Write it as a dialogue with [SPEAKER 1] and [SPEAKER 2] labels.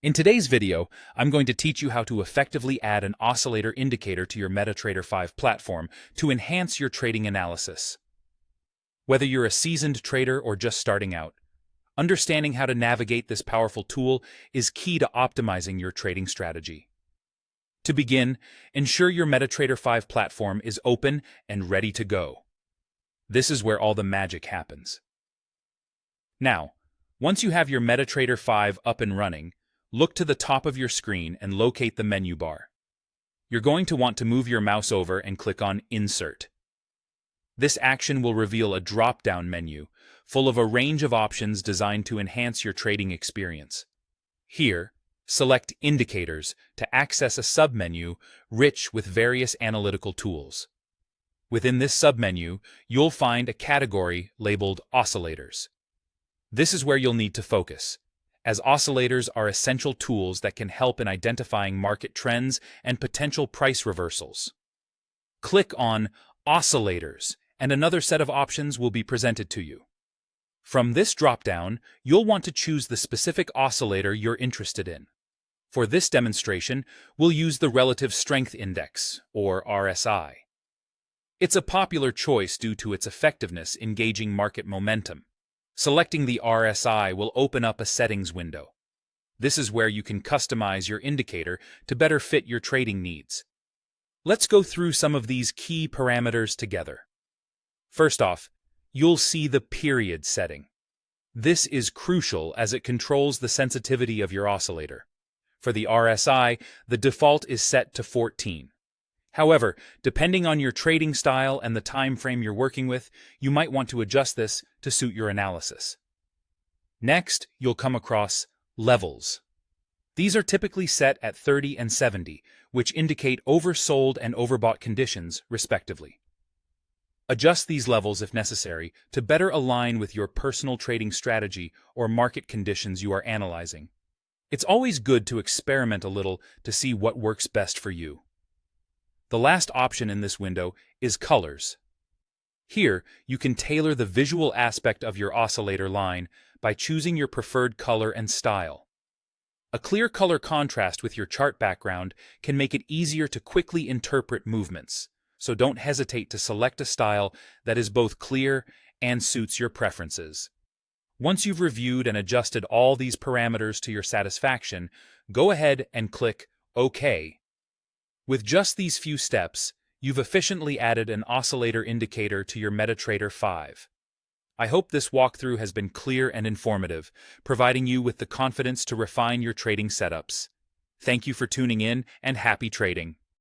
[SPEAKER 1] In today's video, I'm going to teach you how to effectively add an oscillator indicator to your MetaTrader 5 platform to enhance your trading analysis. Whether you're a seasoned trader or just starting out, understanding how to navigate this powerful tool is key to optimizing your trading strategy. To begin, ensure your MetaTrader 5 platform is open and ready to go. This is where all the magic happens. Now, once you have your MetaTrader 5 up and running, look to the top of your screen and locate the menu bar. You're going to want to move your mouse over and click on Insert. This action will reveal a drop-down menu full of a range of options designed to enhance your trading experience. Here, select Indicators to access a submenu rich with various analytical tools. Within this submenu, you'll find a category labeled Oscillators. This is where you'll need to focus, as oscillators are essential tools that can help in identifying market trends and potential price reversals. Click on Oscillators, and another set of options will be presented to you. From this drop-down, you'll want to choose the specific oscillator you're interested in. For this demonstration, we'll use the Relative Strength Index, or RSI. It's a popular choice due to its effectiveness in gauging market momentum. Selecting the RSI will open up a settings window. This is where you can customize your indicator to better fit your trading needs. Let's go through some of these key parameters together. First off, you'll see the period setting. This is crucial as it controls the sensitivity of your oscillator. For the RSI, the default is set to 14. However, depending on your trading style and the time frame you're working with, you might want to adjust this to suit your analysis. Next, you'll come across levels. These are typically set at 30 and 70, which indicate oversold and overbought conditions, respectively. Adjust these levels if necessary to better align with your personal trading strategy or market conditions you are analyzing. It's always good to experiment a little to see what works best for you. The last option in this window is colors. Here, you can tailor the visual aspect of your oscillator line by choosing your preferred color and style. A clear color contrast with your chart background can make it easier to quickly interpret movements, so don't hesitate to select a style that is both clear and suits your preferences. Once you've reviewed and adjusted all these parameters to your satisfaction, go ahead and click OK. With just these few steps, you've efficiently added an oscillator indicator to your MetaTrader 5. I hope this walkthrough has been clear and informative, providing you with the confidence to refine your trading setups. Thank you for tuning in, and happy trading.